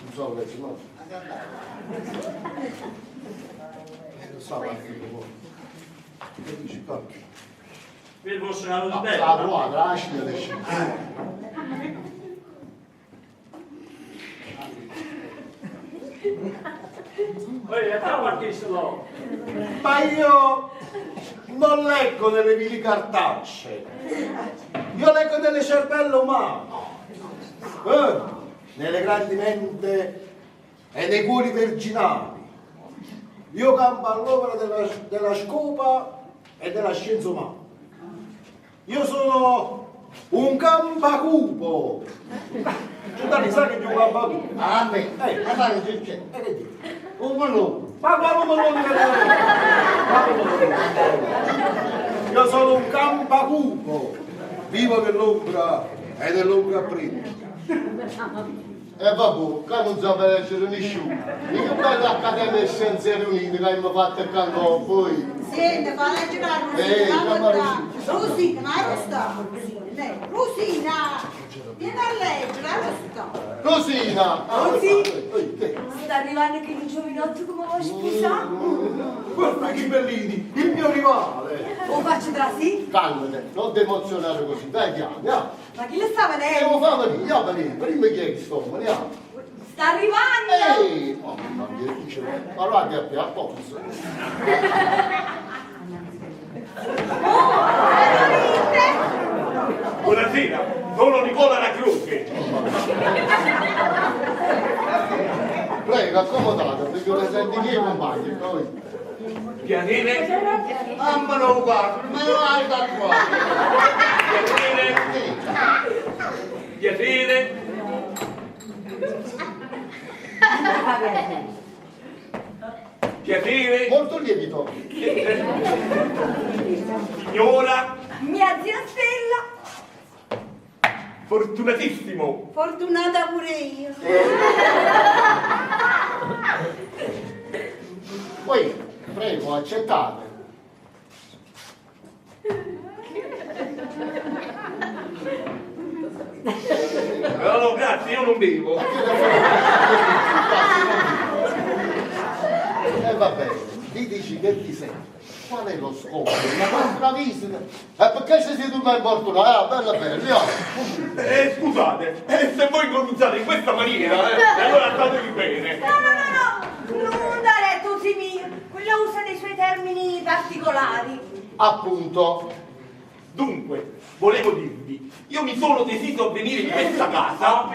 Non so, leggi, no? Non so l'articolo. Che dici qua? vi posso andare La bene. trovate, la scina le scine. Poi andiamo a chi se lo. Ma io non leggo nelle vili cartacee, io leggo nelle cervelle umane, nelle grandi mente e nei cuori virginali. Io campo all'opera della scopa e della scienza umana. Io sono un campacupo. Giordani, sai che è un campacupo? A me, ma sai che c'è? Un melone. Ma quale melone che io sono un campacupo. Vivo nell'ombra e nell'ombra prima. Vabbè, che non sa per essere nessuno. Io bello accademia e scienze riunite che abbiamo fatto il canto poi. Senti, fa leggere Rosina, ma non sta Rosina, vieni a leggere, non sta. Rosina! Sta arrivando che il giovinotto come vuoi sposare? Guarda che bellini, il mio rivale. O faccio da sì? Calmate, non ti emozionare così, dai piano, andiamo. Ma chi le sta Devo vedendo? fare andiamo, prima chi è che sto, andiamo. Sta arrivando! Ehi, mamma mia, che c'è? Allora ti apri a posto. Buonasera, sono Nicola La Croce. Prego, accomodate, perché ora senti chi è compagni, poi. Piacere, Mamma non guarda, ma non hai da qua. piacere. Piacere, Molto lievito. signora, Mia zia Stella! fortunatissimo. Fortunata pure io. Poi, prego, accettate. No, grazie, io non bevo. Va bene, mi dici che ti senti? Qual è lo scopo? Una vostra visita? Perché ci siete mai importunati? Bella bella, andiamo. Scusate, se voi cominciate in questa maniera, allora statevi bene. No, non dare tutti mio. Quello usa dei suoi termini particolari. Appunto. Dunque, volevo dirvi, io mi sono deciso a venire in questa casa.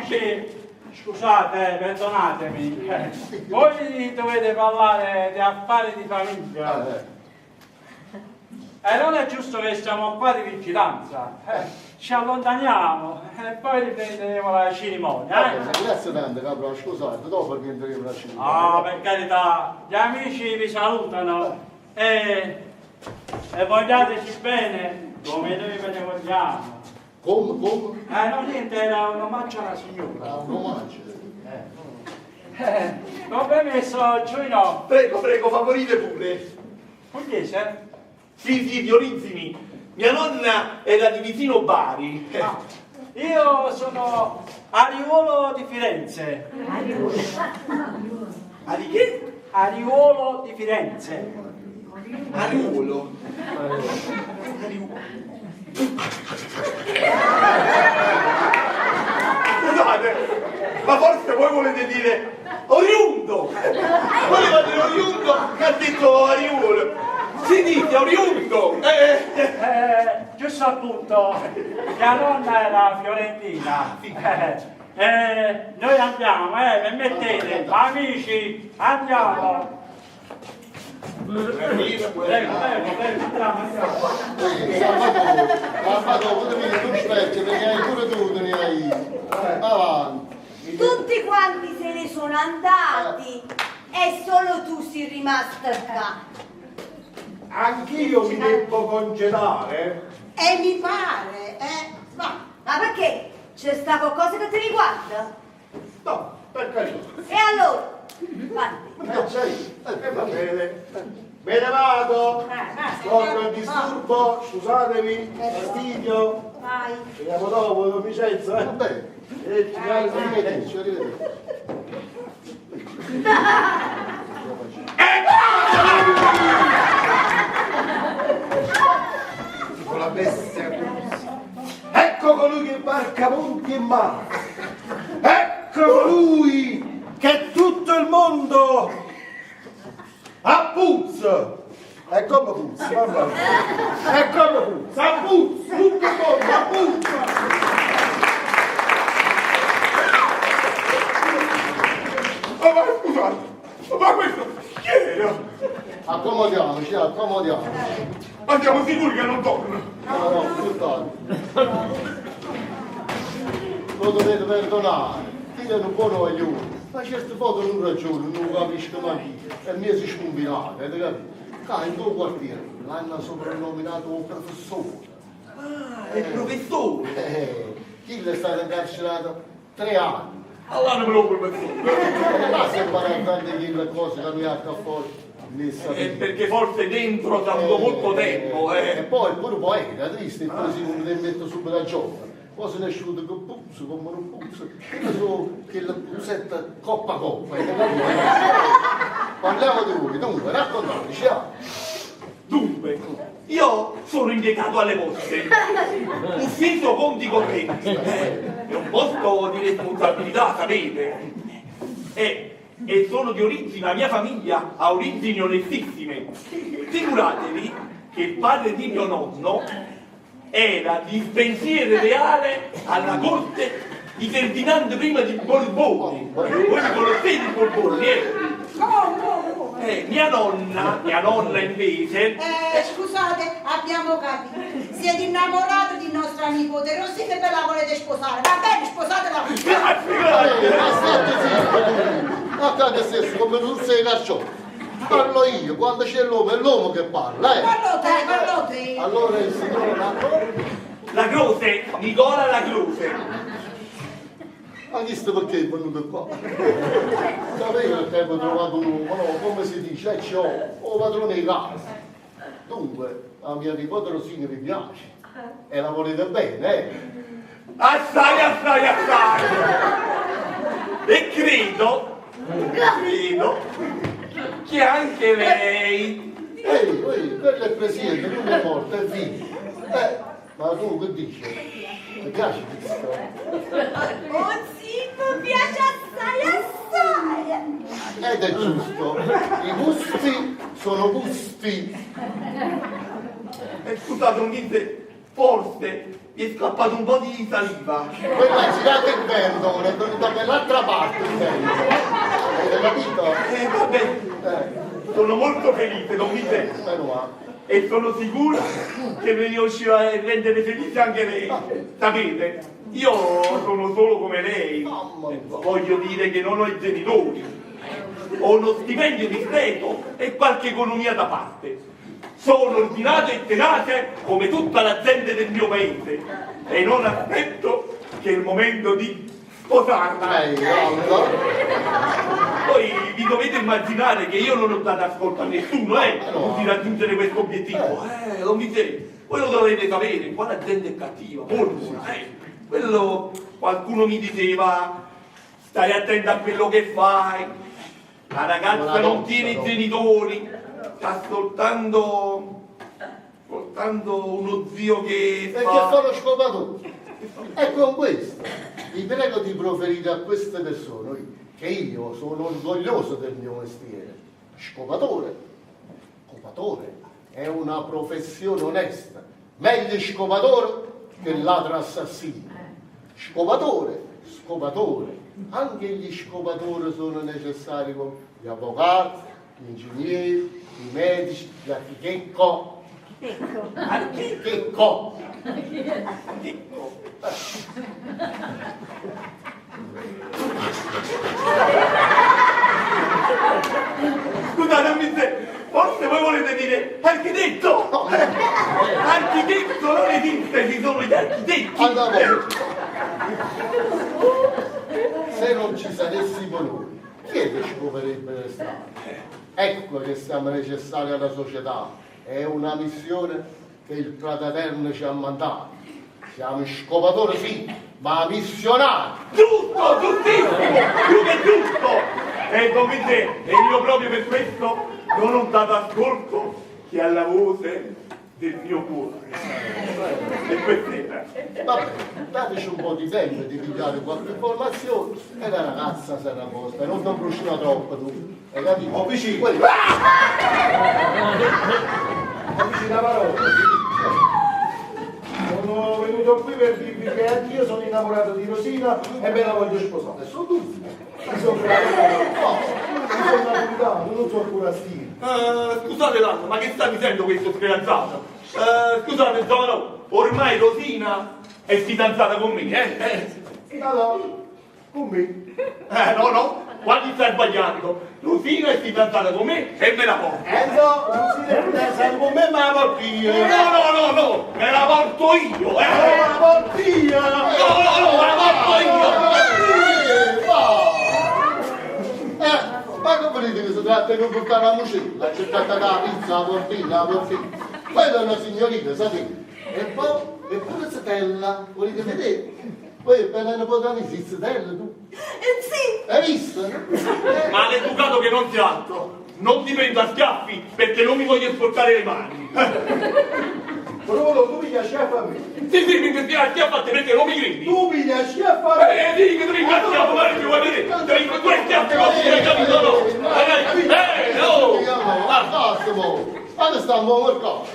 Scusate, perdonatemi, voi dovete parlare di affari di famiglia e non è giusto che stiamo qua di vigilanza, ci allontaniamo e poi riprenderemo la cerimonia. Grazie tante, Capro, scusate, dopo rientreremo la città. Ah, per carità, gli amici vi salutano e vogliateci bene come noi ve ne vogliamo. Come? No, niente, era un omaggio alla signora. Un omaggio. L'ho permesso, Giuino. Prego, favorite pure. Pugliese? Sì, Diorizini. Mia nonna era di vicino Bari. Io sono Ariuolo di Firenze. Di che? Ariuolo di Firenze. Ariuolo. Scusate, ma forse voi volete dire oriundo. Voleva dire oriundo che ha detto Ariuolo. Si dice oriundo. Giusto appunto, mia nonna era fiorentina. Noi andiamo, permettete, amici, andiamo. Prego, andiamo. Salvatore, tu aspetti, perché hai pure tu, te ne hai. Avanti. Tutti quanti se ne sono andati e solo tu sei rimasto qua. Anch'io mi devo concedere. E mi pare, Ma perché? C'è sta qualcosa che ti riguarda? No, per carità. E allora? Fatti. Va bene. Me ne vado. Scorro il disturbo, scusatemi, fastidio. vai. Ci vediamo dopo, Don Vincenzo. Va bene. Arrivederci, arrivederci. Con la bestia curiosa. Ecco colui che barca monti e mari. Ecco colui che tutto il mondo appuzza. E come puzza? Mamma mia. E come puzza? Appuzza, tutto il mondo appuzza. Oh, ma scusate, ma questo chi era? Accomodiamoci, accomodiamoci. Ma siamo sicuri che non torna? No, più tardi. Lo dovete perdonare, ti un buono aiuto. Ma certe volte non ragione, non capisco mai chi. E mi si scombinato, avete capito? Qua in tuo quartiere l'hanno soprannominato un professore. Ah, è il professore. Chi è stato incarcerato 3 anni. Allora non me lo permetto. Ma se imparare tante quelle cose che mi ha fuori, ne sapete. Perché forse dentro ha avuto molto tempo, E poi pure poeta, triste, e poi si non mi metto subito a gioco. Poi se ne è asciutto che puzzo, come non puzzo, che la puzzetta coppa coppa, hai capito? Parliamo di voi, dunque, raccontateci. Dunque, io sono impiegato alle poste, ufficio conti correnti, è un posto di responsabilità, sapete, e sono di origine, la mia famiglia ha origini onestissime. Figuratevi che il padre di mio nonno era dispensiere reale alla corte di Ferdinando I di Borboni. Voi mi conoscete i Borboni, mia nonna invece... Scusate, abbiamo capito. Siete innamorati di nostra nipote Rosy che ve la volete sposare. Va bene, sposatela. Grazie, Ma state zitto, ma accade stesso, come non sei cacciotto. Parlo io, quando c'è l'uomo, è l'uomo che parla, Parlo te. Allora il signore La Croce, Nicola La Croce. Ma chissà perché è venuto qua? Sapevo che avevo trovato un uomo, no, come si dice, c'è un padrone di casa. Dunque, la mia nipote Rosina mi piace. E la volete bene, Assai. E credo che anche lei... Ehi, quello è presidente, non è morto, è vivo. Ma tu che dici? Ti piace questo? Oh sì, mi piace assai. Ed è giusto, i gusti sono gusti. Scusate, non dite, forse mi è scappato un po' di saliva. Quella è girata il vento, è venuta per l'altra parte il vento. Avete capito? Vabbè, sono molto felice, non mi sento. Meno male. E sono sicuro che mi riuscirò a rendere felice anche lei. Sapete, io sono solo come lei. Voglio dire che non ho i genitori. Ho uno stipendio discreto e qualche economia da parte. Sono ordinato e tenace come tutta la gente del mio paese. E non aspetto che è il momento di sposarmi. Poi vi dovete immaginare che io non ho dato ascolto a nessuno, di raggiungere questo obiettivo. Non mi sei. Voi lo dovete sapere, qua la gente è cattiva, molto. Quello, qualcuno mi diceva, stai attento a quello che fai, la ragazza non tiene i genitori, sta soltanto uno zio che E che fa lo scopatore? E con questo vi prego di proferire a queste persone che io sono orgoglioso del mio mestiere. Scopatore è una professione onesta, meglio scopatore che ladro assassino. Scopatore, anche gli scopatori sono necessari come gli avvocati, gli ingegneri, i medici, gli architetti. Scusate, forse voi volete dire architetto! Architetto non esiste, ci sono gli architetti! Se non ci saressimo noi, chi è che ci muoverebbe le strade? Ecco che siamo necessari alla società. È una missione che il Fratello ci ha mandato. Siamo scopatori sì, ma missionari! Giusto, giustissimo! Più che giusto! E dovete, e io proprio per questo non ho dato ascolto che alla voce del mio cuore. E questa Vabbè, dateci un po' di tempo di pigliare qualche informazione e la ragazza sarà a posto. E non ti bruciamo troppo tu. Hai capito? Oh, vicino! Vicino la parola! Sono venuto qui per dirvi che anch'io sono innamorato di Rosina e me la voglio sposare. Sono tu. Mi sono napolitano, non so curastino. Scusate Lando, ma che sta dicendo questo sfidanzato? Scusate giovane, ormai Rosina è fidanzata con me, No, con me. No, quando stai sbagliando, Rosina è fidanzata con me e me la porto. Enzo, Rosina è fidanzata con me, ma la porto io. No, me la porto io, La porto io. No, me la porto io. Ma come dite che si tratta di portare la muscella, c'è stata la pizza, la portina. Quella è una signorina, sapete? E poi, eppure Stella, volete vedere? Poi appena ne potete vedere, Stella tu. Sì. Hai visto? Ma l'educato che non ti altro, non ti prendo a schiaffi perché non mi voglio sporcare le mani. Però tu mi schiaffa a me. Sì, mi piace a schiaffa a te perché non mi credi. Tu mi schiaffa a me. Dici che tu mi piace a schiaffa, ma non ti vuoi vedere. Due schiaffi così, hai capito no? Quando stiamo a mercato?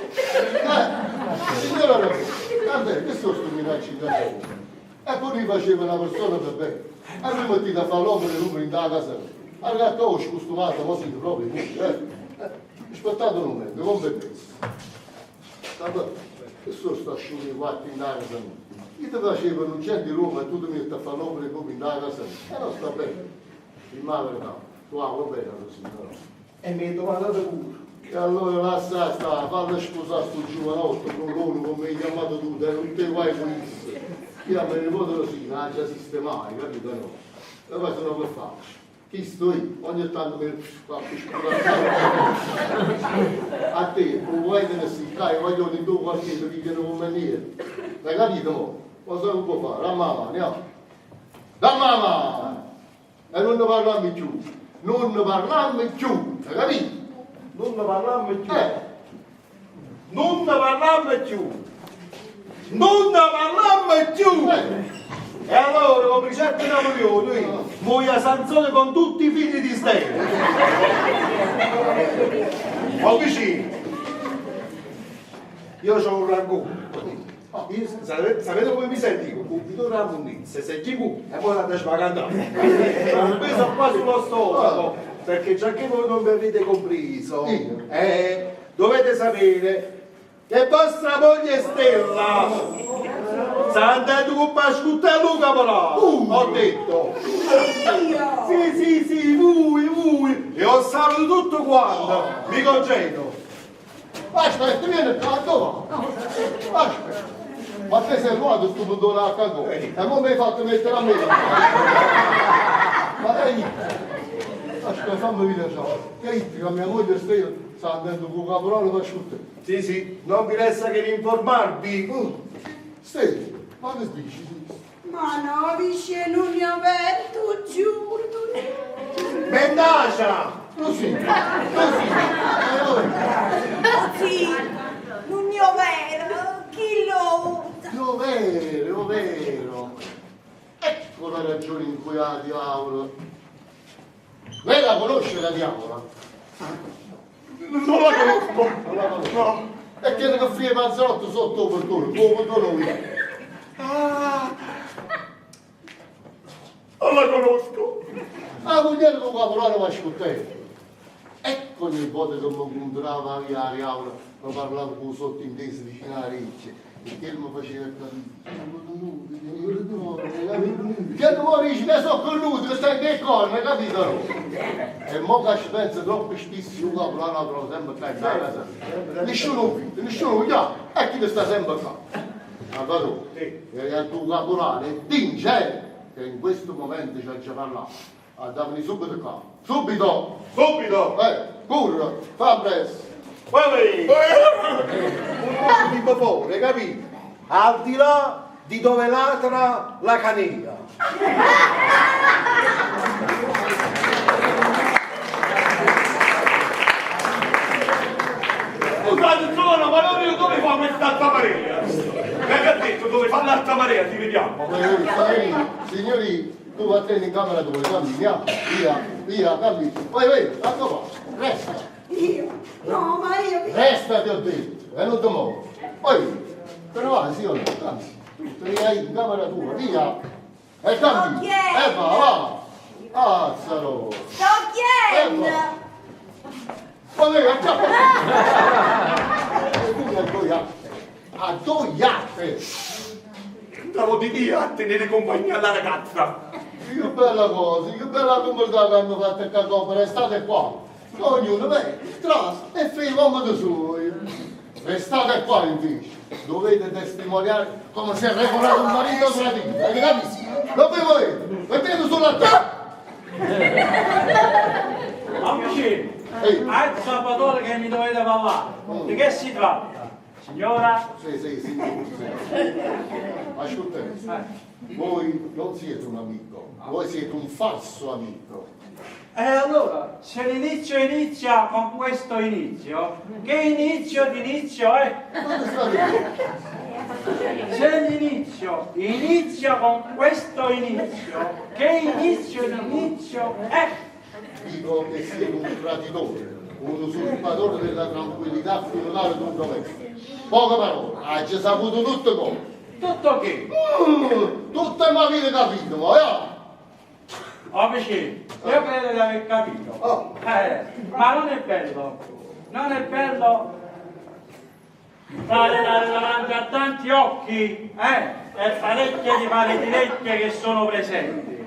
Signora Rosina, guarda, che sto minacci da solo? E poi mi faceva una persona per bene. E mi mettete a fare l'uomo e numeri in casa. Allora, ho scostumato, ma siete proprio aspettate un momento, competenza. Che sto asciugando i quattro in casa? Io ti facevo un centro di Roma e tu ti metti a fare l'uomo e numeri in casa. E non sta bene. Il male no. Tu va bene, Rosina. E mi hai domandato pure. E allora lascia stare, fallo sposare sto giovanotto con l'uomo come hai chiamato tu, non te vai con isso. Io a me ne posso così, non già sistemare, capito no? E poi sono per faccio. Chi sto io? Ogni tanto mi faccio sposare. A te, non vuoi te ne si cai, voglio di tu qualche ti dicono come niente. Hai capito mo? Cosa non può fare? La mamma, andiamo. La mamma! E non ne parliamo più. Non ne parliamo più, hai capito? Non ne parliamo più. Non ne parliamo più. Non ne parliamo più. E allora, come certi Napoleone, muoia Sansone con tutti i figli di Stella. Ho vicino. Io ho un ragù. Sapete come mi sentivo? Subito la munnizia, se chi e poi andate spagandare. Sono preso qua sullo stomaco, perché già che voi non mi avete compreso, dovete sapere che vostra moglie Stella sta andando con Pascuttello Caporale, ho detto. Sì, voi, e ho salvato tutto quanto, mi concedo. Aspetta, vieni qua, dove? Aspetta. Ma te sei nuovo, sto buttando la cagò. E non mi hai fatto mettere a me. Ma dai, aspetta, fammi vedere ciò. Che la mia moglie Stella sta andando con Caporale per asciuttare. Sì, non vi resta che informarvi. Stella, ma che dici? Ma no, dice non mi ha aperto, giuro. Mendacia! Così. Sì, non ne ho vero, chi lo usa? Vero. Ecco la ragione in cui ha la diavola. Lei la conosce la diavola? Non la conosco. Non la conosco? No. E che ne offrire Panzerotto sotto il portone, tuo portone. Non la conosco. La moglie con Caporale va a ascoltare. Ecco ogni volta che mi incontrava via la diavola, mi parlava con sottintesi vicino alla riccia. Perché lui mi faceva capire. Che tu dici che sono con lui, che stai che corna, capito? E mo che ci pensa troppo spesso, io Caporale la trovo sempre qua in casa. Nessuno già, e chi sta sempre qua. Ma tu, e tu Caporale, dice che in questo momento ci ha già parlato. Andavano subito qua. Subito! Curra, fa presto. Un po' di vapore, capito? Al di là di dove latra la canina. Scusate, sono, ma non io dove fa quest'altra marea? Mi ha detto dove fa l'altra marea, ti vediamo. Signori, tu vattene in camera dove camminiamo. Via, cammini. Vai, a qua. Resta. Io? No, ma io... Resta, ti ho detto. E non ti muovi. Poi, però va, signore, cammi. Tu te ne hai in camera tua, via. E cammi. Va. Azzaro. Sto chiedendo! Ma me, addoiate! Stavo di via a tenere compagnia alla ragazza. Che bella cosa, che bella comunità che hanno fatto il cacò per restate qua. Ognuno vede, tra e fa i comodi suoi. Restate qua invece. Dovete testimoniare come si è regolato un marito tradito. Avete capito? Lo vedete? Mettete sulla terra. Amici, hai il Salvatore che mi dovete parlare. Di che si tratta? Signora? Sì. Ascoltate, voi non siete un amico, voi siete un falso amico. E allora, se l'inizio inizia con questo inizio, che inizio d'inizio è? Dove state? Se l'inizio inizia con questo inizio, che inizio d'inizio è? Dico che siete un traditore, un usurpatore della tranquillità comunale d'un domestico. Poche parole, hai già saputo tutto come? Tutto che? Tutto mi avete capito, ma Amici, io credo di aver capito. Ma non è bello, non è bello stare davanti a tanti occhi e parecchie di maledette che sono presenti.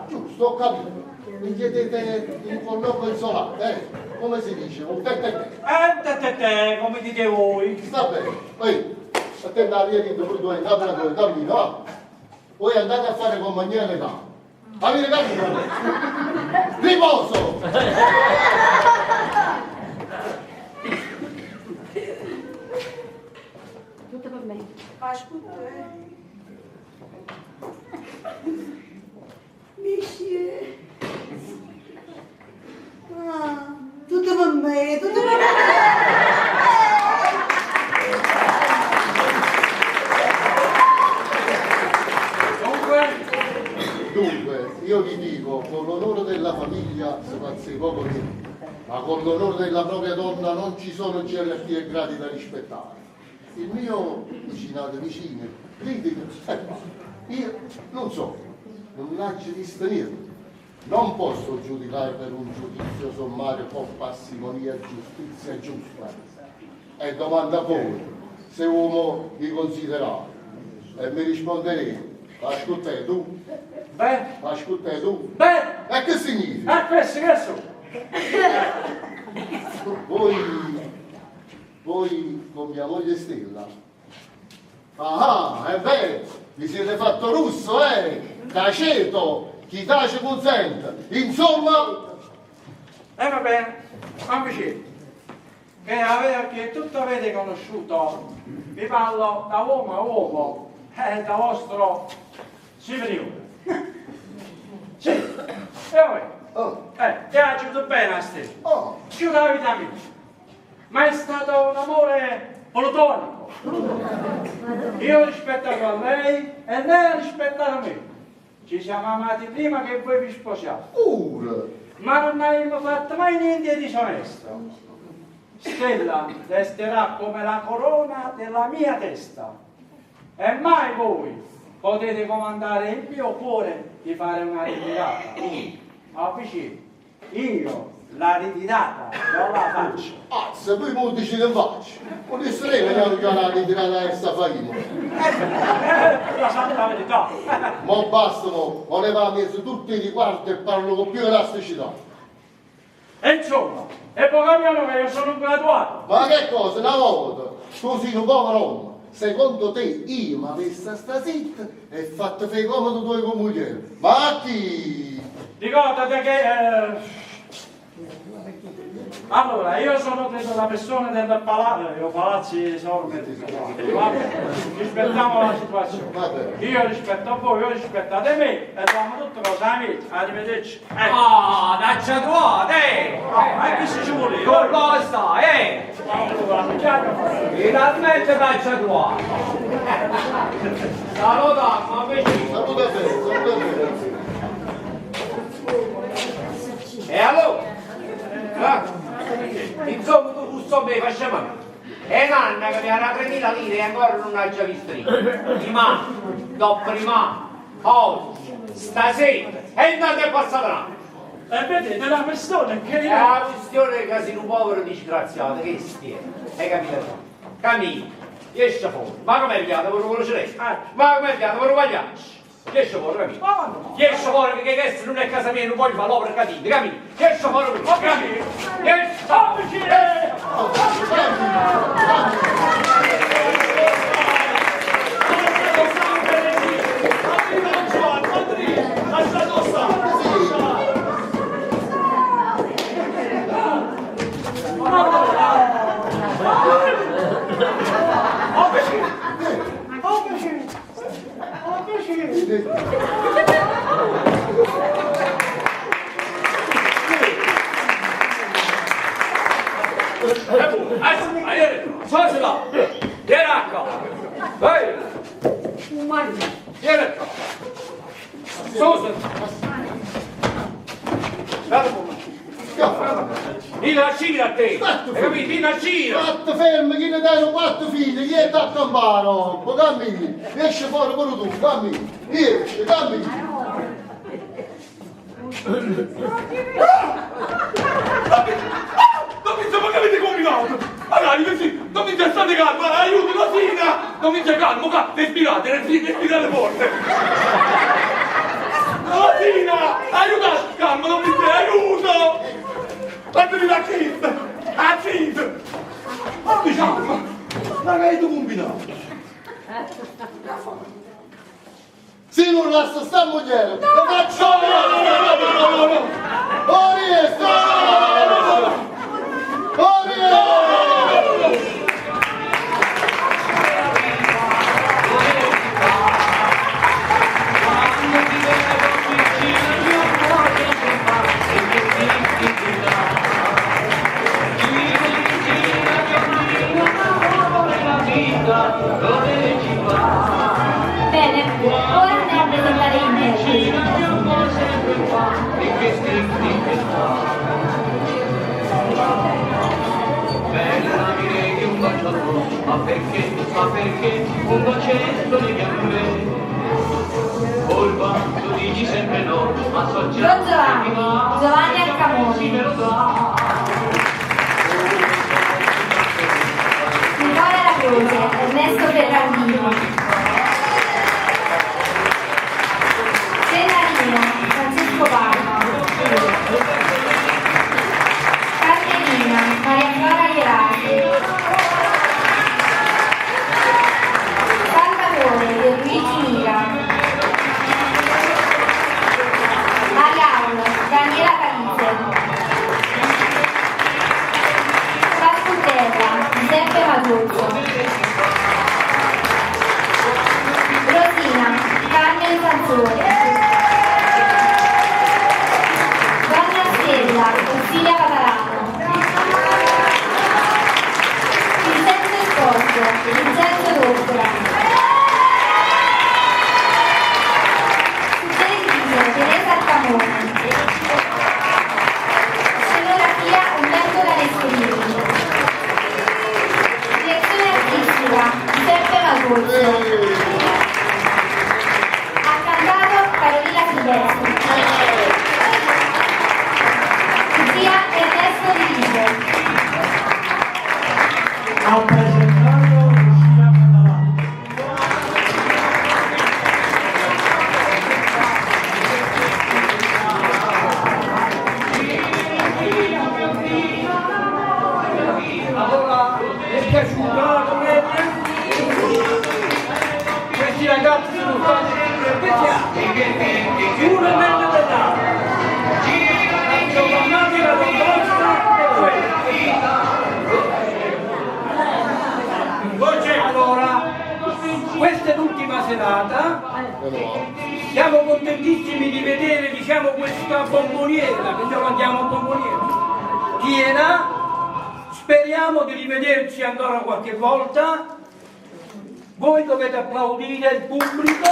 Giusto, ho capito. Mi chiedete un colloquio isolato, come si dice? Un tè. Come dite voi. Sta bene. Attende la via di dove tu hai dato cammino, va? Voi andate a fare compagnia alle dame. Avete capito? Riposo! Tutto per me. Ascolta, Monsieur. Tutto per me, tutto per me. Dunque, io vi dico, con l'onore della famiglia si pazzi poco niente, ma con l'onore della propria donna non ci sono gerarchie e gradi da rispettare. Il mio vicinato vicino, io non so, non l'ho visto niente. Non posso giudicare per un giudizio sommario con parsimonia giustizia giusta. E domanda a voi, se uomo vi considerate, e mi risponderete, ascoltate tu? Ascoltate tu? E che significa? Questo che so? Voi con mia moglie Stella? È vero, vi siete fatto russo, Taceto, chi tace consente, insomma... Va bene, amici, che tutto avete conosciuto, vi parlo da uomo a uomo, da vostro superiore. Sì, e voi? Ti ha aiutato bene a Stella, più della vita mia, ma è stato un amore platonico. Io ho rispettato a lei e lei ha rispettato me. Ci siamo amati prima che voi vi sposiate. Ma non abbiamo fatto mai niente di disonesto. Stella resterà come la corona della mia testa. E mai voi potete comandare il mio cuore di fare una ritirata. Amici, io la ritirata non la faccio. Se poi molti ci ne faccio, non sarei venuto a ritirata a sta farina. La santa verità. Ma basta, non ne va messo tutti i riguardi e parlo con più elasticità. E insomma, è poco meno che io sono un graduato. Ma che cosa, una volta, tu sei un povero, secondo te io mi avessi sta zitta e fatto fare comodo tuoi con moglie? Ma chi? Ricordate che... Allora, io sono preso la persona del palazzo, io palazzi sono rispettiamo la situazione. Io rispetto voi, voi rispettate me e siamo tutti cose amici. Arrivederci. Daccia tua, Ma chi si ci vuole? Come stai, Finalmente daccia tua. Salutiamo, amici. Saluta bene. E allora? Insomma, tu me facciamo e Nanna che mi era 3.000 lire e ancora non ha già visto io. Prima, dopo prima, oggi, stasera e non è passato l'anno. E vedete, la questione è che È io... la questione del casino povero disgraziato, che stia? Hai capito? Cammini, esce fuori. Ma come è piato per un conoscerete? Ma come è piato per un pagliaccio? Esce fuori, cammini. Esce fuori che questo non è casa mia, non voglio fare l'opera cattiva, cammini. Esce fuori, cammini. Esce Fatto fermo, chi ne danno 4 figli, chi è da campano? Cammini, esce fuori pure tu, cammini, esce, cammini. Non mi sembra che avete combinato! Allora, non mi state calmo, aiuto, Rosina! Non mi stai calmo, respirate forte! Rosina! Aiutate, calmo, non mi stai, aiuto! Fatemi la kit! A kit! Ma diciamo, ma che hai tu combinato? Se non lascia sta moglie, lo faccio! No! Oh, riesco! Oh, riesco! Bene, ora andiamo a presentare gli interpreti. Bella direi che un bacio ma perché un bacetto di gambe? Colpa, tu dici sempre no, ma so già Don Giovanni Accamoni, Nicola La Croce, Ernesto Ferrandino, Sennarino, Francesco Palma, Carmelina, Maria Clara Ierasi, Salvatore, Luigi Mira, Mariano, Daniela Calizze, Vasco Terra, Giuseppe Maduzzo, Rosina, Carmen Sanzone, Donna Stella, Cecilia Patarano, Vincenzo Esposito, Vincenzo Doppera, Teresa Accamoni, scenografia Umberto D'Alesserini, direzione artistica Giuseppe Maguzzo, ha cantato Carolina Silvestri, regia Ernesto Di Vivo. Ha presentato Lucia Catalano. Allora, è piaciuta la commedia? Questi ragazzi sono stati speciali. Uno è meglio dell'altro. Hanno tornato la proposta e poi. Allora, questa è l'ultima serata. Siamo contentissimi di vedere, diciamo, questa bomboniera, che noi la chiamiamo bomboniera, piena. Speriamo di rivederci ancora qualche volta. Voi dovete applaudire il pubblico.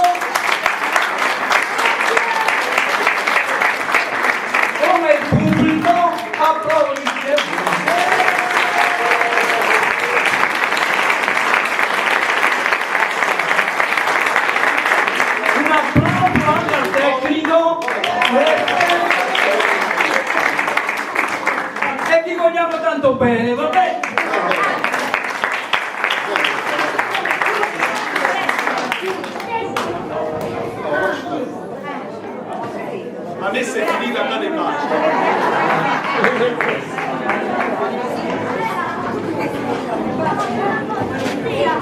Come il pubblico applaudisce. Un applauso anche al tecnico. tutto bene, va bene? Adesso è finita, andate in pace. Via,